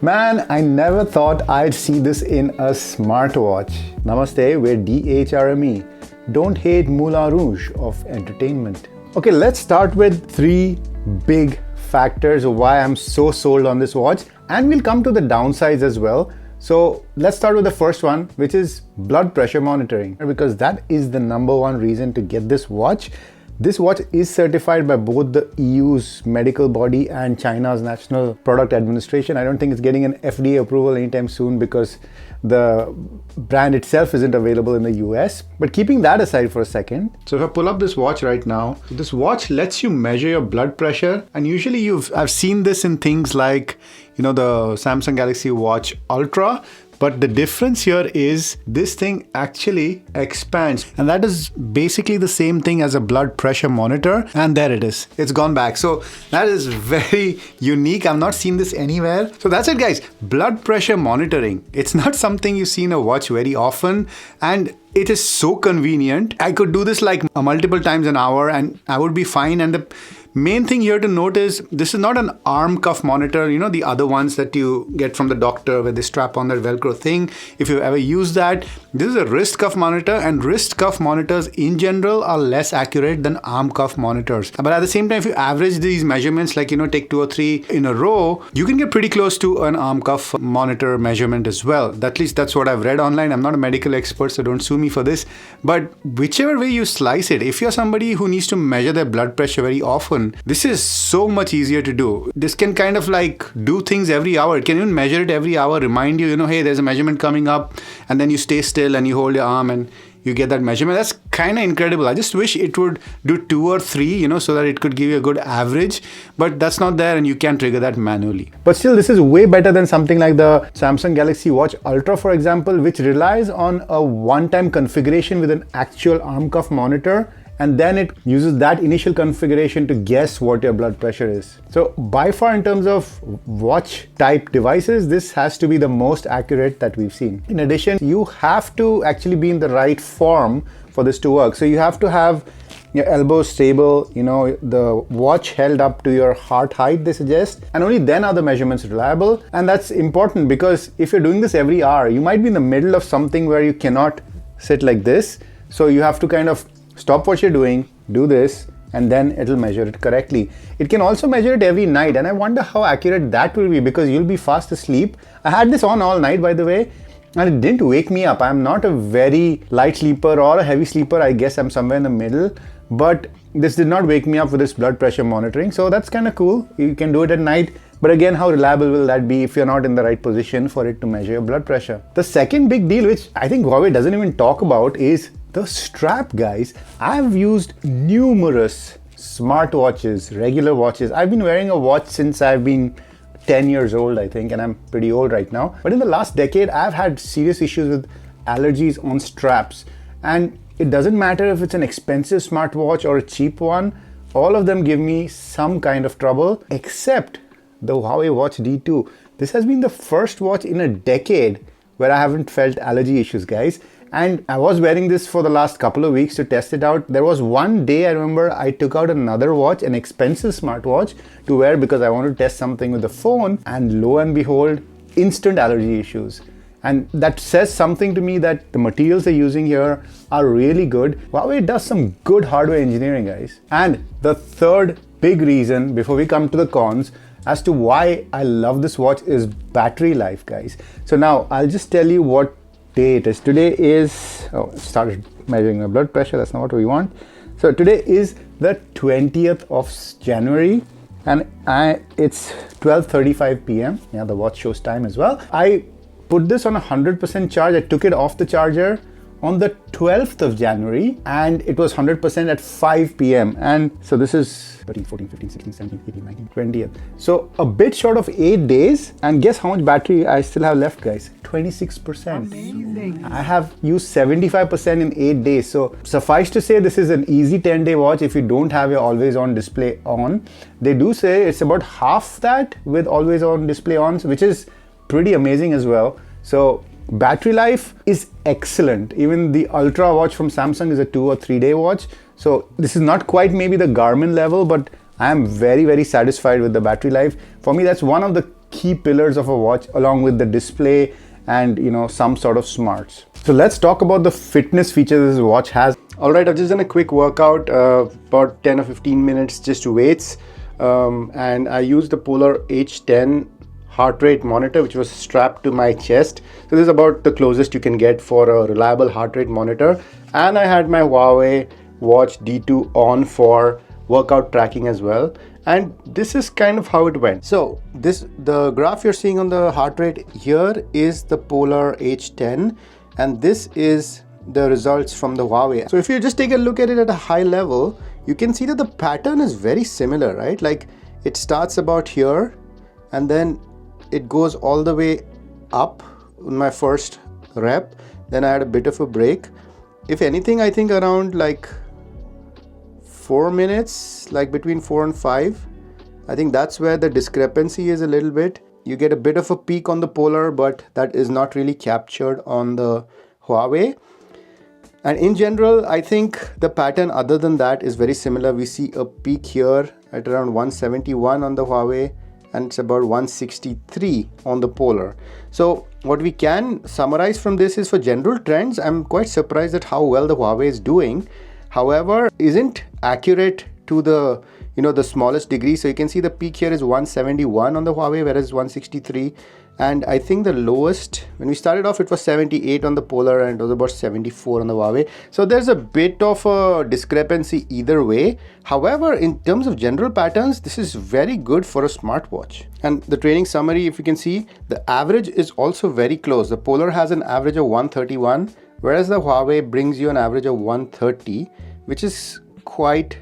Man, I never thought I'd see this in a smartwatch. Namaste, we're DHRME. Don't hate Moulin Rouge of entertainment. Okay, let's start with three big factors of why I'm so sold on this watch, and we'll come to the downsides as well. So let's start with the first one, which is blood pressure monitoring, because that is the number one reason to get this watch. This watch is certified by both the EU's medical body and China's National Product Administration. I don't think it's getting an FDA approval anytime soon because the brand itself isn't available in the US. But keeping that aside for a second, so if I pull up this watch right now, this watch lets you measure your blood pressure. And usually I've seen this in things like, the Samsung Galaxy Watch Ultra. But the difference here is this thing actually expands, and that is basically the same thing as a blood pressure monitor. And there it is. It's gone back. So that is very unique. I've not seen this anywhere. So that's it, guys. Blood pressure monitoring. It's not something you see in a watch very often, and it is so convenient. I could do this like multiple times an hour and I would be fine. And the main thing here to note is this is not an arm cuff monitor, the other ones that you get from the doctor where they strap on that Velcro thing. If you ever use that, this is a wrist cuff monitor, and wrist cuff monitors in general are less accurate than arm cuff monitors. But at the same time, if you average these measurements, like, take 2 or 3 in a row, you can get pretty close to an arm cuff monitor measurement as well. At least that's what I've read online. I'm not a medical expert, so don't sue me for this. But whichever way you slice it, if you're somebody who needs to measure their blood pressure very often, this is so much easier to do. This can kind of like do things every hour. It can even measure it every hour, remind you, hey, there's a measurement coming up, and then you stay still and you hold your arm and you get that measurement. That's kind of incredible. I just wish it would do 2 or 3, so that it could give you a good average, but that's not there and you can trigger that manually. But still, this is way better than something like the Samsung Galaxy Watch Ultra, for example, which relies on a one-time configuration with an actual arm cuff monitor. And then it uses that initial configuration to guess what your blood pressure is. So by far, in terms of watch type devices, this has to be the most accurate that we've seen. In addition, you have to actually be in the right form for this to work. So you have to have your elbows stable, the watch held up to your heart height, they suggest, and only then are the measurements reliable. And that's important because if you're doing this every hour, you might be in the middle of something where you cannot sit like this. So you have to kind of stop what you're doing, do this, and then it'll measure it correctly. It can also measure it every night, and I wonder how accurate that will be because you'll be fast asleep. I had this on all night, by the way, and it didn't wake me up. I'm not a very light sleeper or a heavy sleeper. I guess I'm somewhere in the middle, but this did not wake me up with this blood pressure monitoring. So that's kind of cool. You can do it at night. But again, how reliable will that be if you're not in the right position for it to measure your blood pressure? The second big deal, which I think Huawei doesn't even talk about, is the strap, guys. I've used numerous smartwatches, regular watches. I've been wearing a watch since I've been 10 years old, I think, and I'm pretty old right now. But in the last decade, I've had serious issues with allergies on straps. And it doesn't matter if it's an expensive smartwatch or a cheap one, all of them give me some kind of trouble, except the Huawei Watch D2. This has been the first watch in a decade where I haven't felt allergy issues, guys. And I was wearing this for the last couple of weeks to test it out. There was one day I remember I took out another watch, an expensive smartwatch, to wear because I wanted to test something with the phone, and lo and behold, instant allergy issues. And that says something to me that the materials they're using here are really good. Huawei does some good hardware engineering, guys. And the third big reason, before we come to the cons, as to why I love this watch is battery life, guys. So now I'll just tell you what day it is. Today is, it started measuring my blood pressure. That's not what we want. So today is the 20th of January and it's 12:35 p.m. Yeah, the watch shows time as well. I put this on 100% charge. I took it off the charger on the 12th of January and it was 100% at 5 p.m. And so this is 13, 14, 15, 16, 17, 18, 19, 20th. So a bit short of 8 days. And guess how much battery I still have left, guys? 26%. Amazing. I have used 75% in 8 days. So suffice to say, this is an easy 10-day watch if you don't have your always on display on. They do say it's about half that with always on display on, which is pretty amazing as well. So battery life is excellent. Even the Ultra watch from Samsung is a 2 or 3 day watch. So this is not quite maybe the Garmin level, but I am very, very satisfied with the battery life. For me, that's one of the key pillars of a watch, along with the display and some sort of smarts. So let's talk about the fitness features this watch has. All right, I've just done a quick workout, about 10 or 15 minutes, just weights, and I used the Polar H10 heart rate monitor, which was strapped to my chest. So this is about the closest you can get for a reliable heart rate monitor. And I had my Huawei Watch D2 on for workout tracking as well. And this is kind of how it went. So the graph you're seeing on the heart rate here is the Polar H10, and this is the results from the Huawei. So if you just take a look at it at a high level, you can see that the pattern is very similar, right? Like it starts about here and then it goes all the way up in my first rep. Then I had a bit of a break. If anything, I think around like 4 minutes, like between 4 and 5. I think that's where the discrepancy is a little bit. You get a bit of a peak on the Polar, but that is not really captured on the Huawei. And in general, I think the pattern other than that is very similar. We see a peak here at around 171 on the Huawei, and it's about 163 on the Polar. So what we can summarize from this is, for general trends, I'm quite surprised at how well the Huawei is doing. However, isn't accurate to the the smallest degree. So you can see the peak here is 171 on the Huawei, whereas 163. And I think the lowest, when we started off, it was 78 on the Polar and it was about 74 on the Huawei. So there's a bit of a discrepancy either way. However, in terms of general patterns, this is very good for a smartwatch. And the training summary, if you can see, the average is also very close. The Polar has an average of 131, whereas the Huawei brings you an average of 130, which is quite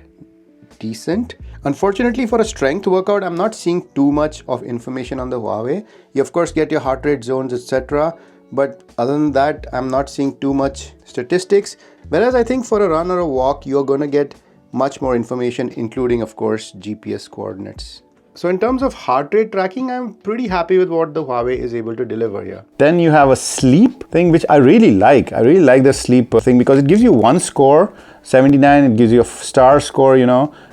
decent. Unfortunately, for a strength workout, I'm not seeing too much of information on the Huawei. You of course get your heart rate zones, etc. But other than that, I'm not seeing too much statistics. Whereas I think for a run or a walk, you're going to get much more information, including of course GPS coordinates. So in terms of heart rate tracking, I'm pretty happy with what the Huawei is able to deliver here. Then you have a sleep thing, which I really like. I really like the sleep thing because it gives you one score, 79, it gives you a star score,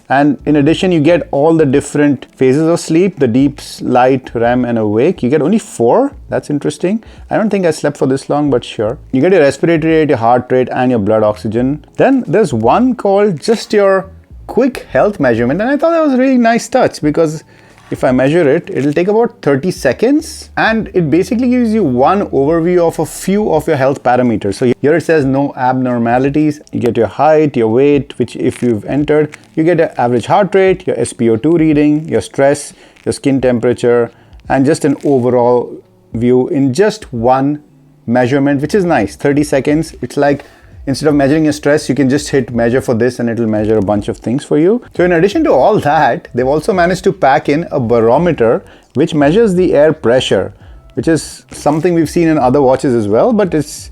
And in addition, you get all the different phases of sleep, the deep, light, REM, and awake. You get only 4. That's interesting. I don't think I slept for this long, but sure. You get your respiratory rate, your heart rate, and your blood oxygen. Then there's one called just your quick health measurement. And I thought that was a really nice touch because if I measure it, it'll take about 30 seconds. And it basically gives you one overview of a few of your health parameters. So here it says no abnormalities. You get your height, your weight, which if you've entered, you get your average heart rate, your SpO2 reading, your stress, your skin temperature, and just an overall view in just one measurement, which is nice. 30 seconds. It's like, instead of measuring your stress, you can just hit measure for this and it'll measure a bunch of things for you. So in addition to all that, they've also managed to pack in a barometer which measures the air pressure, which is something we've seen in other watches as well, but it's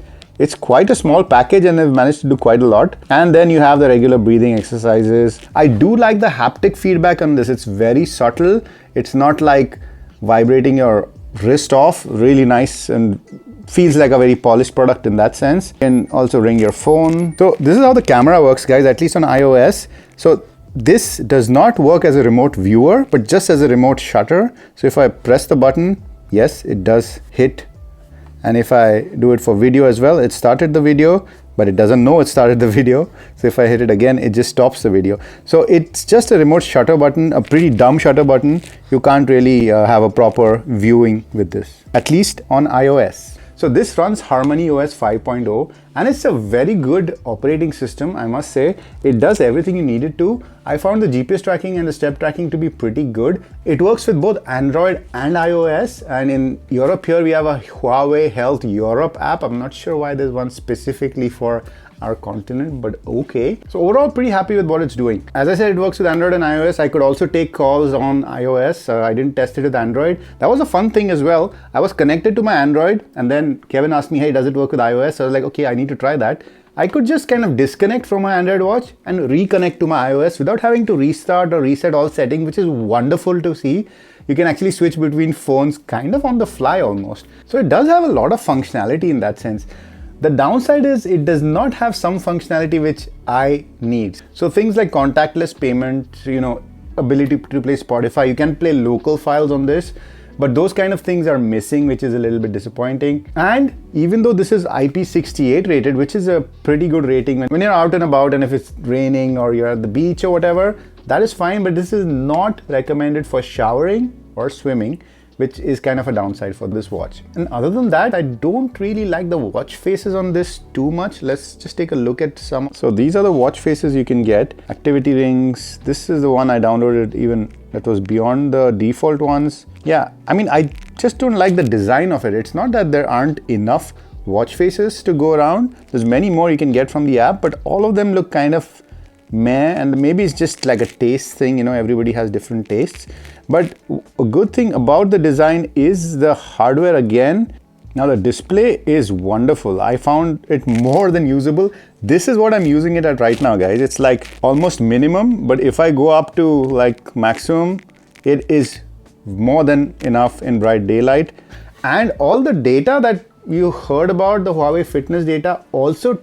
quite a small package and they've managed to do quite a lot. And then you have the regular breathing exercises. I do like the haptic feedback on this. It's very subtle. It's not like vibrating your wrist off. Really nice and feels like a very polished product in that sense. You can also ring your phone. So this is how the camera works, guys, at least on iOS. So this does not work as a remote viewer, but just as a remote shutter. So if I press the button, yes, it does hit. And if I do it for video as well, it started the video, but it doesn't know it started the video. So if I hit it again, it just stops the video. So it's just a remote shutter button, a pretty dumb shutter button. You can't really have a proper viewing with this, at least on iOS. So this runs Harmony OS 5.0 and it's a very good operating system, I must say. It does everything you need it to. I found the GPS tracking and the step tracking to be pretty good. It works with both Android and iOS, and in Europe here we have a Huawei Health Europe app. I'm not sure why there's one specifically for our continent, but okay. So overall, pretty happy with what it's doing. As I said, it works with Android and iOS. I could also take calls on iOS. I didn't test it with Android. That was a fun thing as well. I was connected to my Android and then Kevin asked me, hey, does it work with iOS? So I was like, okay, I need to try that. I could just kind of disconnect from my Android watch and reconnect to my iOS without having to restart or reset all settings, which is wonderful to see. You can actually switch between phones kind of on the fly almost. So it does have a lot of functionality in that sense. The downside is it does not have some functionality which I need. So things like contactless payment, ability to play Spotify, you can play local files on this, But those kind of things are missing, which is a little bit disappointing. And even though this is IP68 rated, which is a pretty good rating when you're out and about, and if it's raining or you're at the beach or whatever, that is fine. But this is not recommended for showering or swimming, which is kind of a downside for this watch. And other than that, I don't really like the watch faces on this too much. Let's just take a look at some. So these are the watch faces you can get. Activity rings. This is the one I downloaded, even that was beyond the default ones. Yeah, I mean, I just don't like the design of it. It's not that there aren't enough watch faces to go around. There's many more you can get from the app, but all of them look kind of meh, and maybe it's just like a taste thing, you know, everybody has different tastes. But a good thing about the design is the hardware again. Now the display is wonderful. I found it more than usable. This is what I'm using it at right now, guys. It's like almost minimum, but if I go up to like maximum, it is more than enough in bright daylight. And all the data that you heard about, the Huawei fitness data, also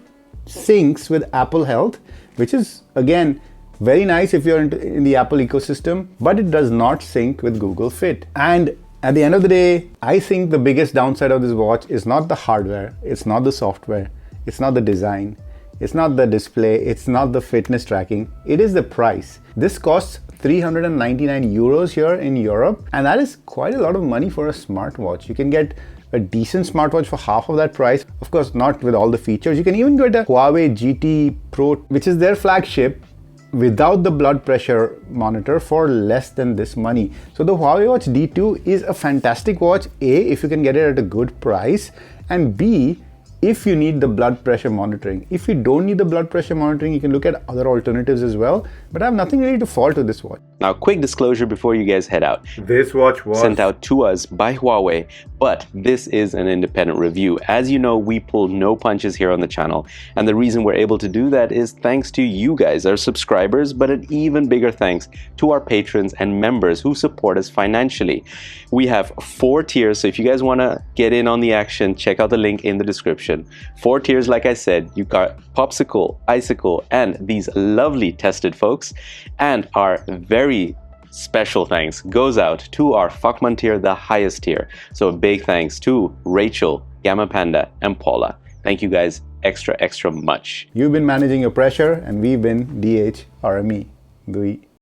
syncs with Apple Health, which is again very nice if you're in the Apple ecosystem, but it does not sync with Google Fit. And at the end of the day, I think the biggest downside of this watch is not the hardware, it's not the software, it's not the design, it's not the display, it's not the fitness tracking, it is the price. This costs 399 euros here in Europe, and that is quite a lot of money for a smartwatch. You can get a decent smartwatch for half of that price. Of course, not with all the features. You can even get a Huawei GT Pro, which is their flagship, without the blood pressure monitor for less than this money. So the Huawei Watch D2 is a fantastic watch, A, if you can get it at a good price, and B, if you need the blood pressure monitoring. If you don't need the blood pressure monitoring, you can look at other alternatives as well, but I have nothing really to fault with this watch. Now, quick disclosure before you guys head out. This watch was sent out to us by Huawei, but this is an independent review. As you know, we pull no punches here on the channel, and the reason we're able to do that is thanks to you guys, our subscribers, but an even bigger thanks to our patrons and members who support us financially. We have 4 tiers, so if you guys want to get in on the action, check out the link in the description. 4 tiers, like I said, you got Popsicle, Icicle, and these lovely tested folks, and our very special thanks goes out to our Fuckman tier, the highest tier. So a big thanks to Rachel, Gamma Panda, and Paula. Thank you guys extra much. You've been managing your pressure, and we've been DHRME.